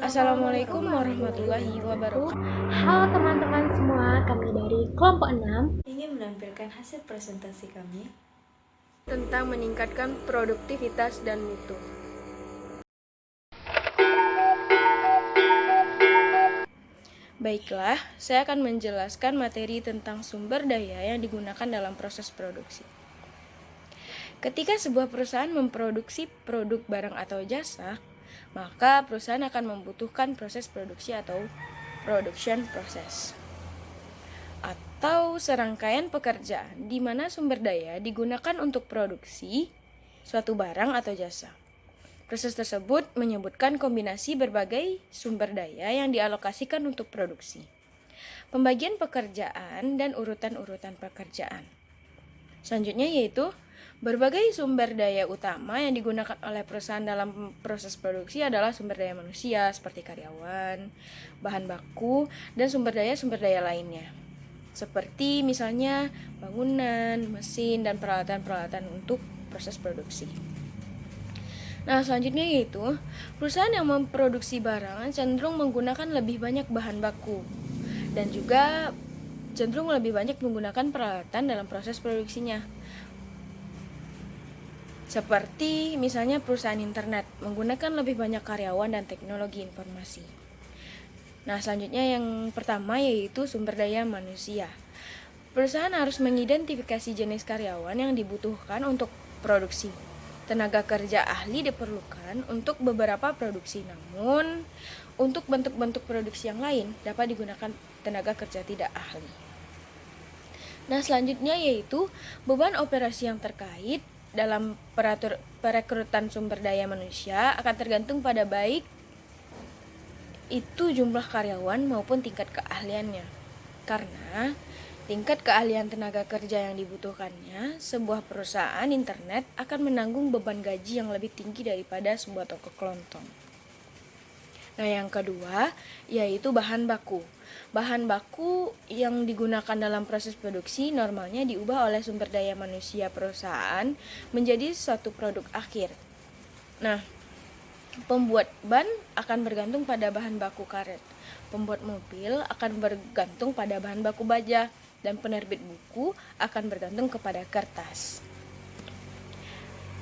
Assalamualaikum warahmatullahi wabarakatuh. Halo teman-teman semua, kami dari kelompok 6 ingin menampilkan hasil presentasi kami tentang meningkatkan produktivitas dan mutu. Baiklah, saya akan menjelaskan materi tentang sumber daya yang digunakan dalam proses produksi. Ketika sebuah perusahaan memproduksi produk, barang, atau jasa, maka perusahaan akan membutuhkan proses produksi atau production process, atau serangkaian pekerjaan di mana sumber daya digunakan untuk produksi suatu barang atau jasa. Proses tersebut menyebutkan kombinasi berbagai sumber daya yang dialokasikan untuk produksi, pembagian pekerjaan, dan urutan-urutan pekerjaan. Selanjutnya yaitu berbagai sumber daya utama yang digunakan oleh perusahaan dalam proses produksi adalah sumber daya manusia seperti karyawan, bahan baku, dan sumber daya lainnya. Seperti misalnya bangunan, mesin, dan peralatan-peralatan untuk proses produksi. Nah, selanjutnya yaitu perusahaan yang memproduksi barang cenderung menggunakan lebih banyak bahan baku dan juga cenderung lebih banyak menggunakan peralatan dalam proses produksinya. Seperti misalnya perusahaan internet menggunakan lebih banyak karyawan dan teknologi informasi. Nah, selanjutnya yang pertama yaitu sumber daya manusia. Perusahaan harus mengidentifikasi jenis karyawan yang dibutuhkan untuk produksi. Tenaga kerja ahli diperlukan untuk beberapa produksi, namun untuk bentuk-bentuk produksi yang lain dapat digunakan tenaga kerja tidak ahli. Nah, selanjutnya yaitu beban operasi yang terkait dalam perekrutan sumber daya manusia akan tergantung pada baik itu jumlah karyawan maupun tingkat keahliannya. Karena tingkat keahlian tenaga kerja yang dibutuhkannya, sebuah perusahaan internet akan menanggung beban gaji yang lebih tinggi daripada sebuah toko kelontong. Nah, yang kedua yaitu bahan baku. Bahan baku yang digunakan dalam proses produksi normalnya diubah oleh sumber daya manusia perusahaan menjadi suatu produk akhir. Nah, pembuat ban akan bergantung pada bahan baku karet. Pembuat mobil akan bergantung pada bahan baku baja, dan penerbit buku akan bergantung kepada kertas.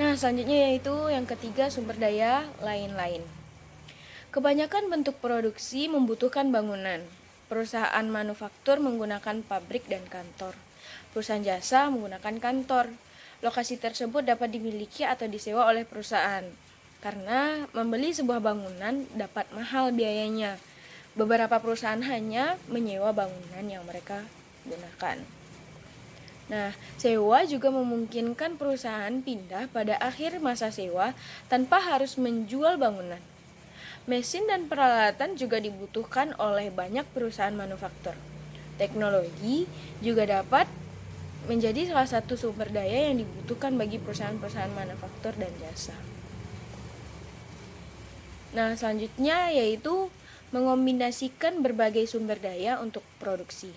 Nah, selanjutnya yaitu yang ketiga sumber daya lain-lain. Kebanyakan bentuk produksi membutuhkan bangunan. Perusahaan manufaktur menggunakan pabrik dan kantor. Perusahaan jasa menggunakan kantor. Lokasi tersebut dapat dimiliki atau disewa oleh perusahaan. Karena membeli sebuah bangunan dapat mahal biayanya. Beberapa perusahaan hanya menyewa bangunan yang mereka gunakan. Nah, sewa juga memungkinkan perusahaan pindah pada akhir masa sewa tanpa harus menjual bangunan. Mesin dan peralatan juga dibutuhkan oleh banyak perusahaan manufaktur. Teknologi juga dapat menjadi salah satu sumber daya yang dibutuhkan bagi perusahaan-perusahaan manufaktur dan jasa. Nah, selanjutnya yaitu mengombinasikan berbagai sumber daya untuk produksi.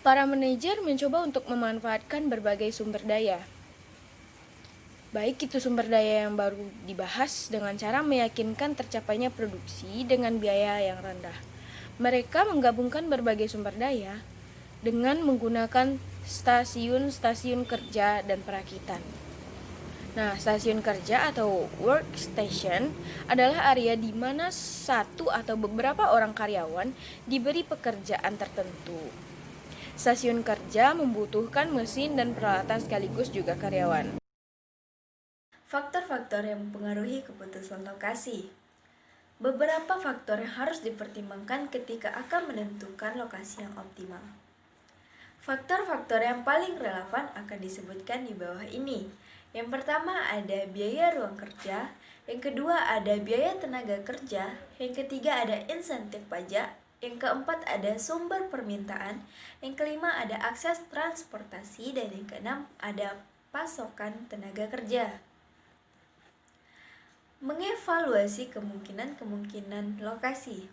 Para manajer mencoba untuk memanfaatkan berbagai sumber daya. Baik itu sumber daya yang baru dibahas dengan cara meyakinkan tercapainya produksi dengan biaya yang rendah. Mereka menggabungkan berbagai sumber daya dengan menggunakan stasiun-stasiun kerja dan perakitan. Nah, stasiun kerja atau workstation adalah area di mana satu atau beberapa orang karyawan diberi pekerjaan tertentu. Stasiun kerja membutuhkan mesin dan peralatan sekaligus juga karyawan. faktor-faktor yang mempengaruhi keputusan lokasi. Beberapa faktor yang harus dipertimbangkan ketika akan menentukan lokasi yang optimal. Faktor-faktor yang paling relevan akan disebutkan di bawah ini. Yang pertama ada biaya ruang kerja, yang kedua ada biaya tenaga kerja, yang ketiga ada insentif pajak, yang keempat ada sumber permintaan, yang kelima ada akses transportasi, dan yang keenam ada pasokan tenaga kerja. Mengevaluasi kemungkinan-kemungkinan lokasi.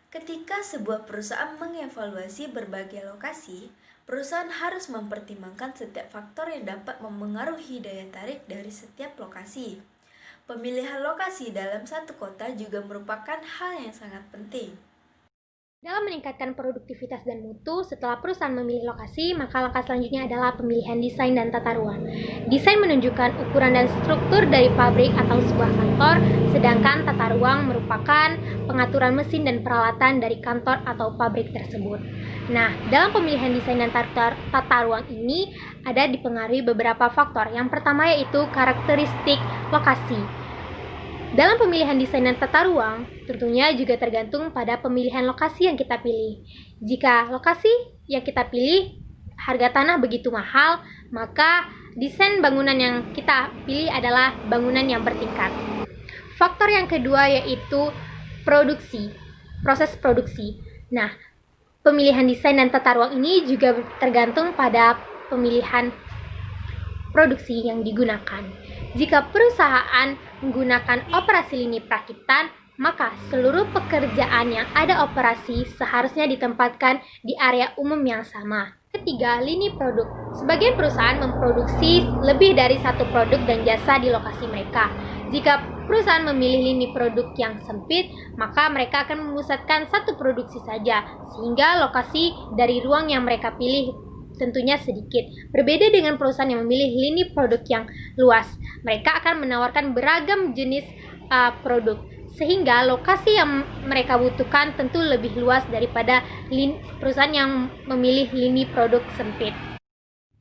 Ketika sebuah perusahaan mengevaluasi berbagai lokasi, perusahaan harus mempertimbangkan setiap faktor yang dapat memengaruhi daya tarik dari setiap lokasi. Pemilihan lokasi dalam satu kota juga merupakan hal yang sangat penting. Dalam meningkatkan produktivitas dan mutu, setelah perusahaan memilih lokasi, maka langkah selanjutnya adalah pemilihan desain dan tata ruang. Desain menunjukkan ukuran dan struktur dari pabrik atau sebuah kantor, sedangkan tata ruang merupakan pengaturan mesin dan peralatan dari kantor atau pabrik tersebut. Nah, dalam pemilihan desain dan tata ruang ini ada dipengaruhi beberapa faktor. Yang pertama yaitu karakteristik lokasi. Dalam pemilihan desain dan tata ruang, tentunya juga tergantung pada pemilihan lokasi yang kita pilih. Jika lokasi yang kita pilih harga tanah begitu mahal, maka desain bangunan yang kita pilih adalah bangunan yang bertingkat. Faktor yang kedua yaitu produksi, proses produksi. Nah, pemilihan desain dan tata ruang ini juga tergantung pada pemilihan produksi yang digunakan. Jika perusahaan menggunakan operasi lini perakitan, maka seluruh pekerjaan yang ada operasi seharusnya ditempatkan di area umum yang sama. Ketiga, lini produk. Sebagian perusahaan memproduksi lebih dari satu produk dan jasa di lokasi mereka. Jika perusahaan memilih lini produk yang sempit, maka mereka akan memusatkan satu produksi saja, sehingga lokasi dari ruang yang mereka pilih tentunya sedikit. Berbeda dengan perusahaan yang memilih lini produk yang luas, mereka akan menawarkan beragam jenis produk, sehingga lokasi yang mereka butuhkan tentu lebih luas daripada perusahaan yang memilih lini produk sempit.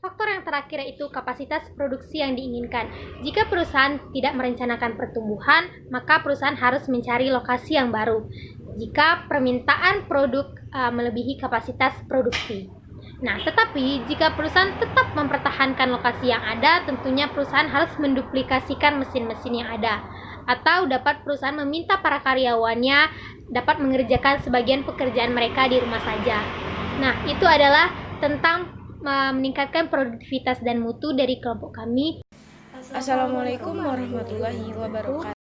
Faktor yang terakhir yaitu kapasitas produksi yang diinginkan. Jika perusahaan tidak merencanakan pertumbuhan, maka perusahaan harus mencari lokasi yang baru jika permintaan produk melebihi kapasitas produksi. Nah, tetapi jika perusahaan tetap mempertahankan lokasi yang ada, tentunya perusahaan harus menduplikasikan mesin-mesin yang ada, atau dapat perusahaan meminta para karyawannya dapat mengerjakan sebagian pekerjaan mereka di rumah saja. Nah, itu adalah tentang meningkatkan produktivitas dan mutu dari kelompok kami. Assalamualaikum warahmatullahi wabarakatuh.